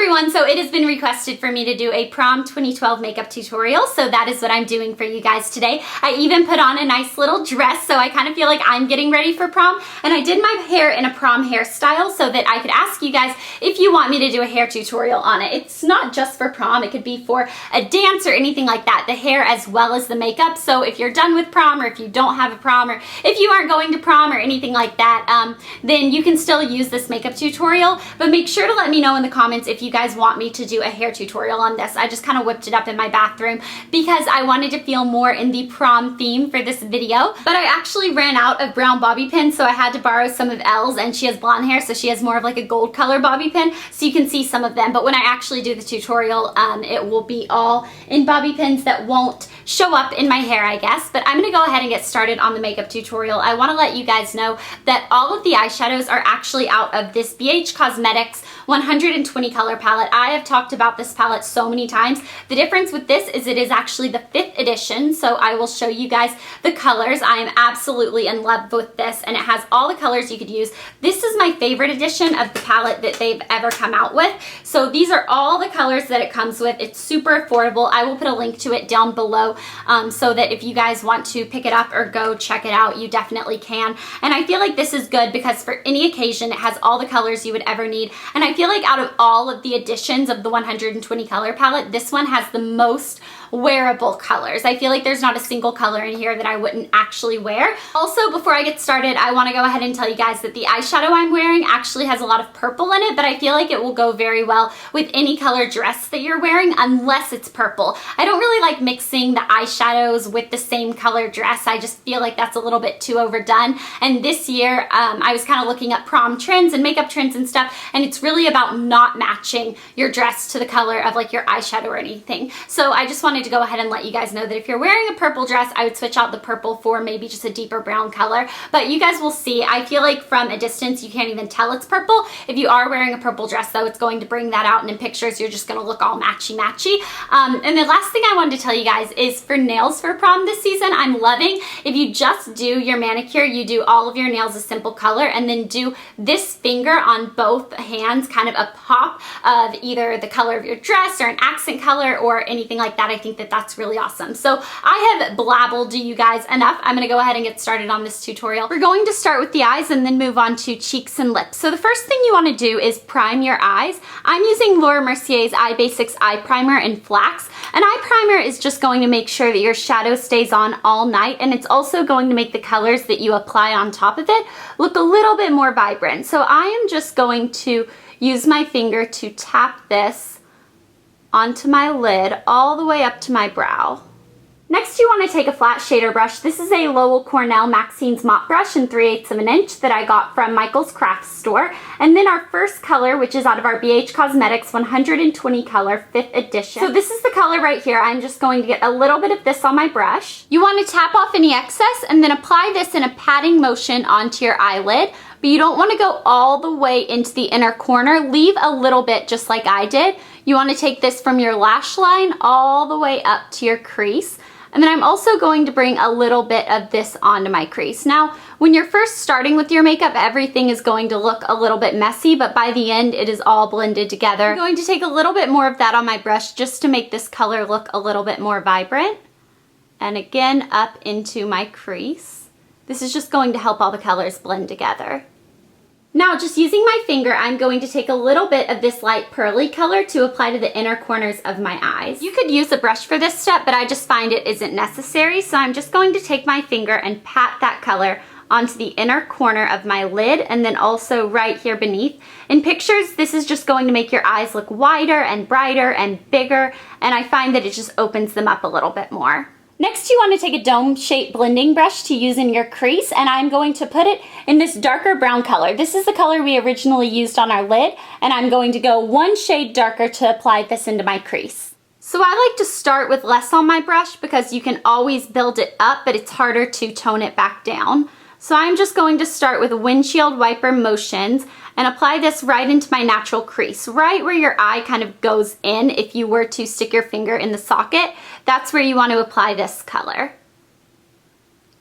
everyone, so it has been requested for me to do a prom 2012 makeup tutorial, so that is what I'm doing for you guys today. I even put on a nice little dress, so I kind of feel like I'm getting ready for prom, and I did my hair in a prom hairstyle so that I could ask you guys if you want me to do a hair tutorial on it. It's not just for prom, it could be for a dance or anything like that, the hair as well as the makeup. So if you're done with prom, or if you don't have a prom, or if you aren't going to prom or anything like that, then you can still use this makeup tutorial, but make sure to let me know in the comments if you guys want me to do a hair tutorial on this. I just kind of whipped it up in my bathroom because I wanted to feel more in the prom theme for this video, but I actually ran out of brown bobby pins, so I had to borrow some of Elle's, and she has blonde hair, so she has more of like a gold color bobby pin, so you can see some of them. But when I actually do the tutorial, it will be all in bobby pins that won't show up in my hair, I guess. But I'm gonna go ahead and get started on the makeup tutorial. I wanna let you guys know that all of the eyeshadows are actually out of this BH Cosmetics 120 color palette. I have talked about this palette so many times. The difference with this is it is actually the 5th edition, so I will show you guys the colors. I am absolutely in love with this, and it has all the colors you could use. This is my favorite edition of the palette that they've ever come out with. So these are all the colors that it comes with. It's super affordable. I will put a link to it down below so that if you guys want to pick it up or go check it out, you definitely can. And I feel like this is good because for any occasion, it has all the colors you would ever need. And I feel like out of all of the editions of the 120 color palette, this one has the most wearable colors. I feel like there's not a single color in here that I wouldn't actually wear. Also, before I get started, I want to go ahead and tell you guys that the eyeshadow I'm wearing actually has a lot of purple in it, but I feel like it will go very well with any color dress that you're wearing unless it's purple. I don't really like mixing the eyeshadows with the same color dress. I just feel like that's a little bit too overdone. And this year, I was kind of looking at prom trends and makeup trends and stuff, and it's really about not matching your dress to the color of like your eyeshadow or anything. So I just wanted to go ahead and let you guys know that if you're wearing a purple dress, I would switch out the purple for maybe just a deeper brown color. But you guys will see, I feel like from a distance you can't even tell it's purple. If you are wearing a purple dress though, it's going to bring that out, and in pictures you're just going to look all matchy-matchy. And the last thing I wanted to tell you guys is for nails for prom this season, I'm loving if you just do your manicure, you do all of your nails a simple color, and then do this finger on both hands, kind of a pop of either the color of your dress or an accent color or anything like that. I think that that's really awesome. So I have blabbled to you guys enough. I'm going to go ahead and get started on this tutorial. We're going to start with the eyes and then move on to cheeks and lips. So the first thing you want to do is prime your eyes. I'm using Laura Mercier's Eye Basics Eye Primer in Flax. An eye primer is just going to make sure that your shadow stays on all night, and it's also going to make the colors that you apply on top of it look a little bit more vibrant. So I am just going to use my finger to tap this onto my lid all the way up to my brow. Next, you want to take a flat shader brush. This is a Lowell Cornelle Maxines mop brush in 3/8 of an inch that I got from Michael's Craft Store. And then our first color, which is out of our BH Cosmetics 120 color 5th edition. So this is the color right here. I'm just going to get a little bit of this on my brush. You want to tap off any excess and then apply this in a patting motion onto your eyelid. But you don't want to go all the way into the inner corner. Leave a little bit just like I did. You want to take this from your lash line all the way up to your crease. And then I'm also going to bring a little bit of this onto my crease. Now, when you're first starting with your makeup, everything is going to look a little bit messy, but by the end, it is all blended together. I'm going to take a little bit more of that on my brush just to make this color look a little bit more vibrant. And again, up into my crease. This is just going to help all the colors blend together. Now, just using my finger, I'm going to take a little bit of this light pearly color to apply to the inner corners of my eyes. You could use a brush for this step, but I just find it isn't necessary, so I'm just going to take my finger and pat that color onto the inner corner of my lid and then also right here beneath. In pictures, this is just going to make your eyes look wider and brighter and bigger, and I find that it just opens them up a little bit more. Next, you want to take a dome-shaped blending brush to use in your crease, and I'm going to put it in this darker brown color. This is the color we originally used on our lid, and I'm going to go one shade darker to apply this into my crease. So I like to start with less on my brush because you can always build it up, but it's harder to tone it back down. So I'm just going to start with windshield wiper motions and apply this right into my natural crease, right where your eye kind of goes in. If you were to stick your finger in the socket, that's where you want to apply this color.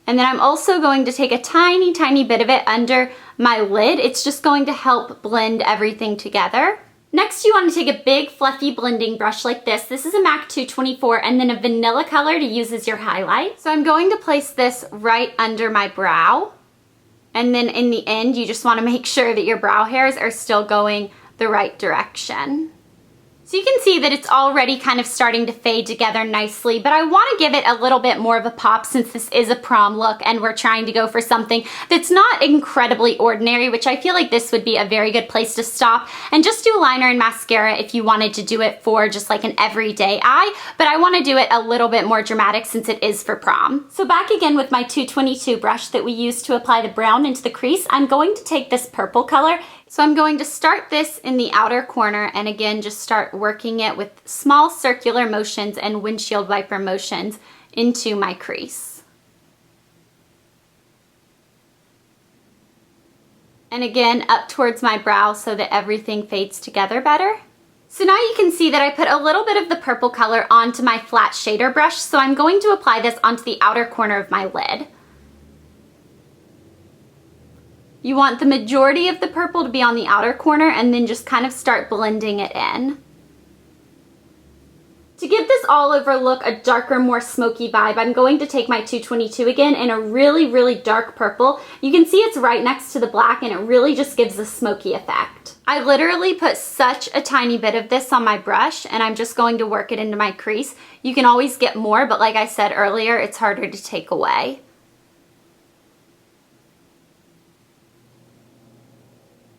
And then I'm also going to take a tiny, tiny bit of it under my lid. It's just going to help blend everything together. Next, you want to take a big fluffy blending brush like this. This is a MAC 224 and then a vanilla color to use as your highlight. So I'm going to place this right under my brow. And then in the end, you just want to make sure that your brow hairs are still going the right direction. So you can see that it's already kind of starting to fade together nicely, but I want to give it a little bit more of a pop since this is a prom look and we're trying to go for something that's not incredibly ordinary, which I feel like this would be a very good place to stop and just do liner and mascara if you wanted to do it for just like an everyday eye, but I want to do it a little bit more dramatic since it is for prom. So back again with my 222 brush that we used to apply the brown into the crease, I'm going to take this purple color. So I'm going to start this in the outer corner and again just start working it with small circular motions and windshield wiper motions into my crease. And again up towards my brow so that everything fades together better. So now you can see that I put a little bit of the purple color onto my flat shader brush, so I'm going to apply this onto the outer corner of my lid. You want the majority of the purple to be on the outer corner and then just kind of start blending it in. To give this all over look a darker, more smoky vibe, I'm going to take my 222 again in a really, really dark purple. You can see it's right next to the black and it really just gives a smoky effect. I literally put such a tiny bit of this on my brush and I'm just going to work it into my crease. You can always get more, but like I said earlier, it's harder to take away.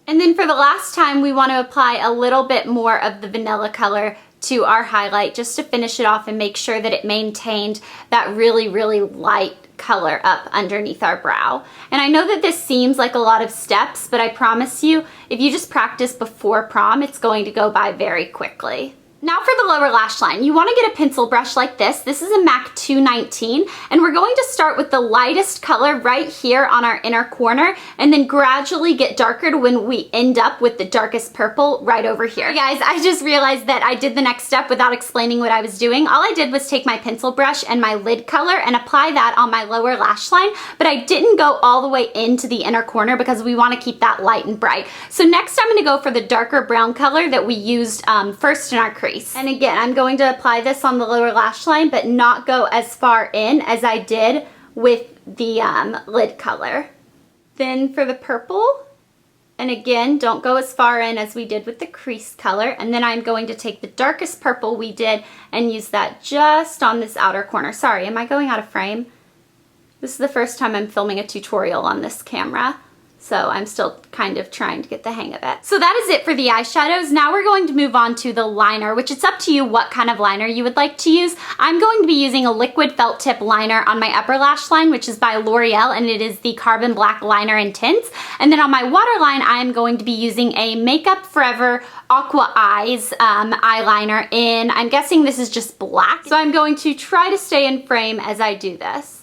And then for the last time, we want to apply a little bit more of the vanilla color to our highlight just to finish it off and make sure that it maintained that really, really light color up underneath our brow. And I know that this seems like a lot of steps, but I promise you, if you just practice before prom, it's going to go by very quickly. Now for the lower lash line, you want to get a pencil brush like this. This is a MAC 219, and we're going to start with the lightest color right here on our inner corner, and then gradually get darker to when we end up with the darkest purple right over here. Hey guys, I just realized that I did the next step without explaining what I was doing. All I did was take my pencil brush and my lid color and apply that on my lower lash line, but I didn't go all the way into the inner corner because we want to keep that light and bright. So next I'm going to go for the darker brown color that we used first in our crease. And again, I'm going to apply this on the lower lash line, but not go as far in as I did with the lid color. Then for the purple, and again, don't go as far in as we did with the crease color. And then I'm going to take the darkest purple we did and use that just on this outer corner. Sorry, am I going out of frame? This is the first time I'm filming a tutorial on this camera. So I'm still kind of trying to get the hang of it. So that is it for the eyeshadows. Now we're going to move on to the liner, which it's up to you what kind of liner you would like to use. I'm going to be using a liquid felt tip liner on my upper lash line, which is by L'Oreal, and it is the Carbon Black Liner Intense. And then on my waterline, I'm going to be using a Makeup Forever Aquaeyes eyeliner in, I'm guessing this is just black. So I'm going to try to stay in frame as I do this.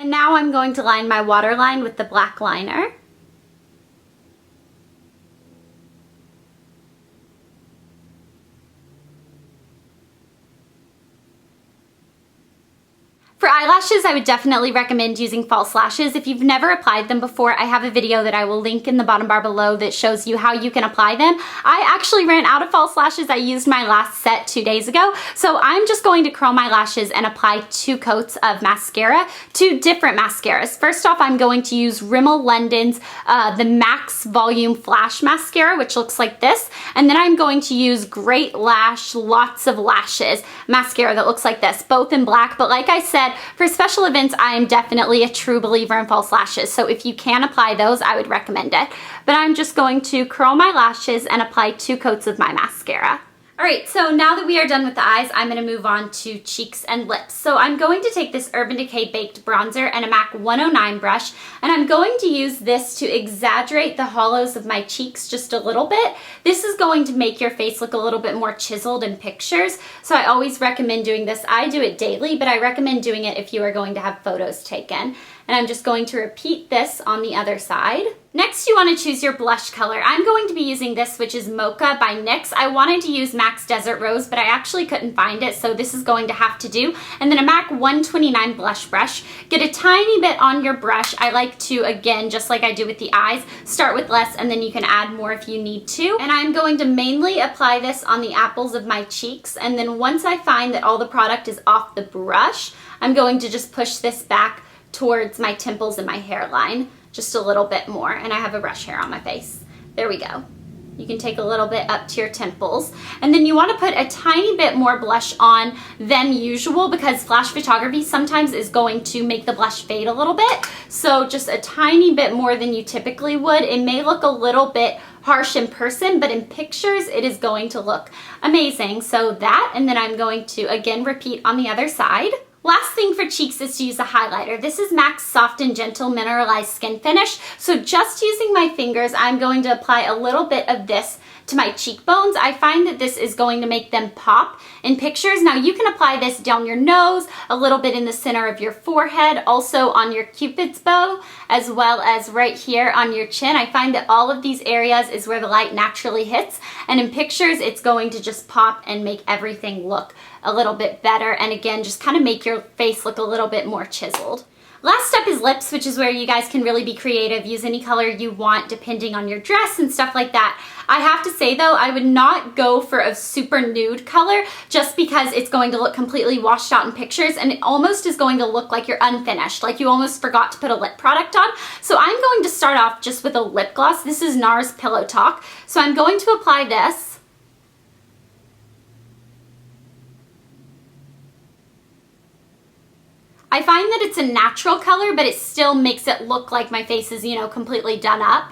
And now I'm going to line my waterline with the black liner. For eyelashes, I would definitely recommend using false lashes. If you've never applied them before, I have a video that I will link in the bottom bar below that shows you how you can apply them. I actually ran out of false lashes. I used my last set 2 days ago. So I'm just going to curl my lashes and apply 2 coats of mascara, 2 different mascaras. First off, I'm going to use Rimmel London's the Max Volume Flash Mascara, which looks like this. And then I'm going to use Great Lash Lots of Lashes mascara that looks like this, both in black. But like I said, for special events, I am definitely a true believer in false lashes. So if you can apply those, I would recommend it. But I'm just going to curl my lashes and apply 2 coats of my mascara. Alright, so now that we are done with the eyes, I'm going to move on to cheeks and lips. So I'm going to take this Urban Decay Baked Bronzer and a MAC 109 brush, and I'm going to use this to exaggerate the hollows of my cheeks just a little bit. This is going to make your face look a little bit more chiseled in pictures, so I always recommend doing this. I do it daily, but I recommend doing it if you are going to have photos taken. and I'm just going to repeat this on the other side. Next, you want to choose your blush color. I'm going to be using this, which is Mocha by NYX. I wanted to use MAC's Desert Rose, but I actually couldn't find it, so this is going to have to do. And then a MAC 129 blush brush. Get a tiny bit on your brush. I like to, again, just like I do with the eyes, start with less and then you can add more if you need to. And I'm going to mainly apply this on the apples of my cheeks, and then once I find that all the product is off the brush, I'm going to just push this back towards my temples and my hairline just a little bit more. And I have a brush hair on my face. There we go. You can take a little bit up to your temples. And then you want to put a tiny bit more blush on than usual because flash photography sometimes is going to make the blush fade a little bit. So just a tiny bit more than you typically would. It may look a little bit harsh in person, but in pictures it is going to look amazing. So that, and then I'm going to again repeat on the other side. Last thing for cheeks is to use a highlighter. This is MAC's Soft and Gentle Mineralized Skin Finish. So just using my fingers, I'm going to apply a little bit of this to my cheekbones. I find that this is going to make them pop in pictures. Now you can apply this down your nose, a little bit in the center of your forehead, also on your Cupid's bow, as well as right here on your chin. I find that all of these areas is where the light naturally hits, and in pictures it's going to just pop and make everything look a little bit better, and again just kind of make your face look a little bit more chiseled. Last step is lips, which is where you guys can really be creative. Use any color you want depending on your dress and stuff like that. I have to say though, I would not go for a super nude color just because it's going to look completely washed out in pictures, and it almost is going to look like you're unfinished, like you almost forgot to put a lip product on. So I'm going to start off just with a lip gloss. This is NARS Pillowtalk. So I'm going to apply this. I find that it's a natural color, but it still makes it look like my face is, you know, completely done up.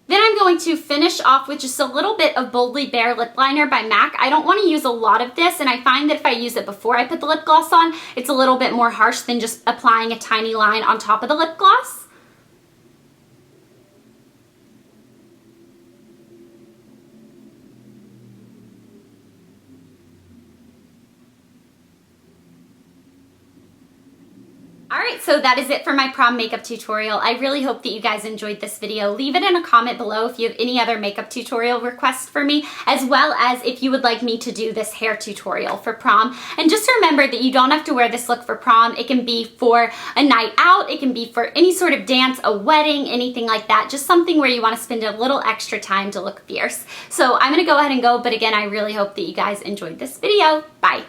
Then I'm going to finish off with just a little bit of Boldly Bare Lip Liner by MAC. I don't want to use a lot of this, and I find that if I use it before I put the lip gloss on, it's a little bit more harsh than just applying a tiny line on top of the lip gloss. Alright, so that is it for my prom makeup tutorial. I really hope that you guys enjoyed this video. Leave it in a comment below if you have any other makeup tutorial requests for me, as well as if you would like me to do this hair tutorial for prom. And just remember that you don't have to wear this look for prom. It can be for a night out, it can be for any sort of dance, a wedding, anything like that. Just something where you want to spend a little extra time to look fierce. So I'm going to go ahead and go, but again, I really hope that you guys enjoyed this video. Bye!